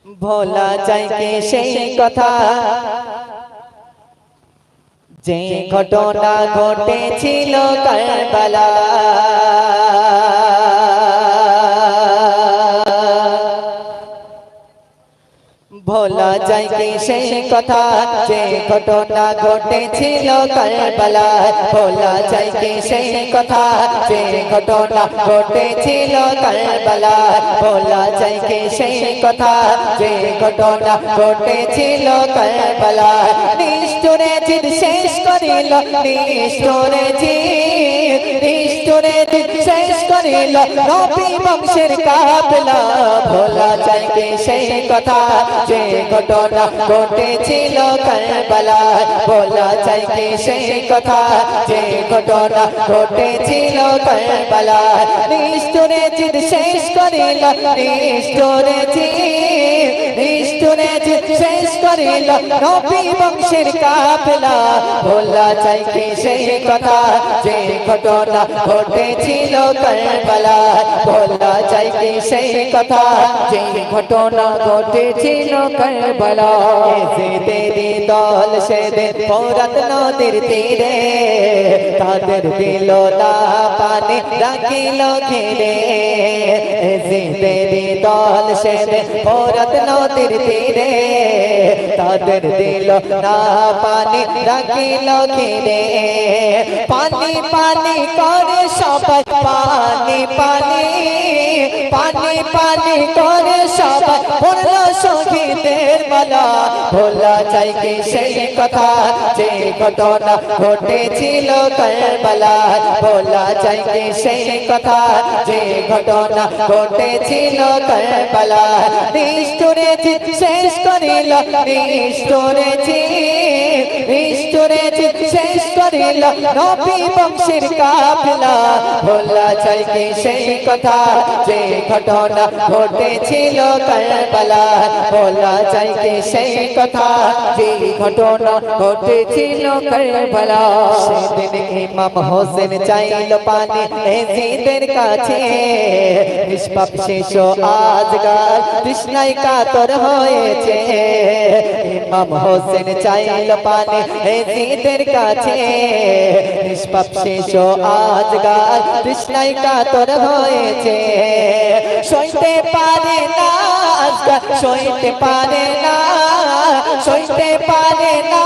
ভোলা যায় কি সেই কথা যে ঘটনা ঘটেছিল কারবালা। ভোলা যায় কি সেই কথা যে ঘটনা ঘটেছিল কারবালা। ভোলা যায় কি সেই কথা যে ঘটনা ঘটেছিল কারবালা। ভোলা যায় কি সেই কথা যে ঘটনা ঘটেছিল কারবালা। নিষ্ঠুরে জিদ শেষ করিল, নিষ্ঠুরে জিদ শেষ করিল নবী বংশের কাফেলা। ভোলা যায় কি সেই কথা যে ঘটনা ঘটেছিল কারবালায়। ভোলা যায় কি সেই কথা যে ঘটনা ঘটেছিল কারবালায়। নিষ্ঠুরে জিদ শেষ করিল, নিষ্ঠুরে জিদ শেষ করিল নবী বংশের কাফেলা। ভোলা যায় কি সেই কথা যে ঘটনা ঘটেছিল কারবালায়। ভোলা যায় কি সেই কথা যে ঘটনা ঘটেছিল কারবালায়। জিদেরি দল সেদিন ফোরাত নদীর তীরে তাদের দিল না পানি রাখিল ঘিরে। জিদেরি দল সেদিন ফোরাত নদীর তীরে তাদের দিল না পানি রাখিল ঘিরে। পানি পানি করে সবাই, পানি পানি পানি পানি করে সবাই পড়ল শহীদের মালা। ভোলা যায় কি সেই কথা যে ঘটনা ঘটেছিল কারবালায়। ভোলা যায় কি সেই কথা যে ঘটনা ঘটেছিল কারবালায়। নিষ্ঠুরে জিদ শেষ করিল, নিষ্ঠুরে জিদ শেষ করিল নবী বংশের কাফেলা। ভোলা যায় কি সেই কথা যে ঘটনা ঘটেছিল কারবালায়। ভোলা যায় কি সেই কথা যে ঘটনা ঘটেছিল কারবালায়। সেদিন ইমাম হোসেন চাইল পানি এজিদের কাছে, নিষ্পাপ শিশু আজকাল তৃষ্ণায় কাতর হয়েছে। ইমাম হোসেন চাইল পানি এজিদের কাছে, নিষ্পাপ শিশু আজকাল তৃষ্ণায় কাতর হয়েছে। সইতে পারে না আজকাল, সইতে পারে না, সইতে পারে না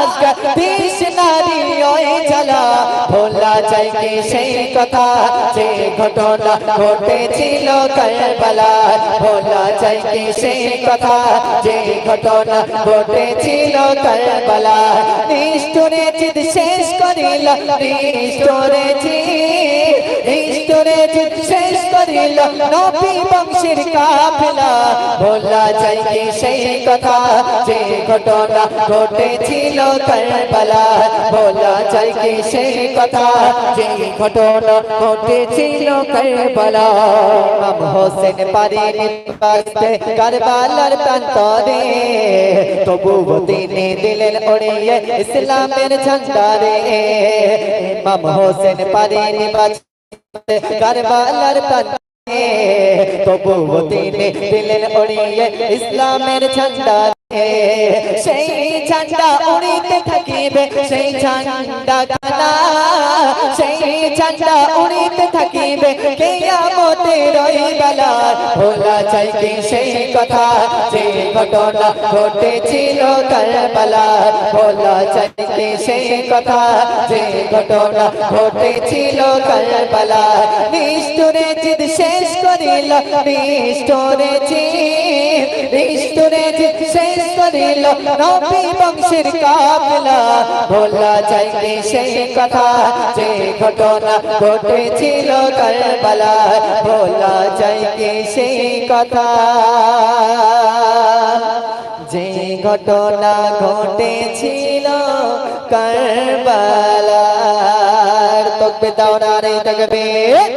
আজকাল তৃষ্ণারি ওই জ্বালা। ভোলা যায় কি সেই কথা যে ঘটনা ঘটেছিল কারবালায়। ভোলা যায় কি সেই কথা যে ঘটনা ঘটেছিল কারবালায়। নিষ্ঠুরে জিদ শেষ করিল, নিষ্ঠুরে জিদ শেষ করিল নবী বংশের কাফেলা। ভোলা যায় কি সেই কথা যে ঘটনা ঘটেছিল কারবালায়। ভোলা যায় কি সেই কথা যে ঘটনা ঘটেছিল কারবালায়। ইমাম হোসেন পারেনি বাঁচতে কারবালার প্রান্তরে, তবুও তিনি দিলেন উড়িয়ে ইসলামের ঝান্ডা রে। ইমাম হোসেন পারেনি বাঁচতে কারবালার প্রান্তরে, তবুও তিনি দিলেন উড়িয়ে ইসলামের ঝান্ডা। সেই ঝান্ডা উড়িতে থাকিবে, সেই ঝান্ডা গানা, সেই ঝান্ডা উড়িতে থাকিবে কিয়ামতের ওই বেলায়। ভোলা যায় কি সেই কথা যে ঘটনা ঘটেছিল কারবালায়। ভোলা যায় কি সেই কথা যে ঘটনা ঘটেছিল কারবালায়। নিষ্ঠুরে জিদ শেষ করিল, নিষ্ঠুরে জিদ শেষ করিল নবী বংশের কাফেলা। ভোলা যায় কি সেই কথা যে ঘটনা ঘটেছিল কারবালায়। ভোলা যায় কি সেই কথা যে ঘটনা ঘটেছিল কারবালায়। তকবীর দাও, নারে তাকবীর।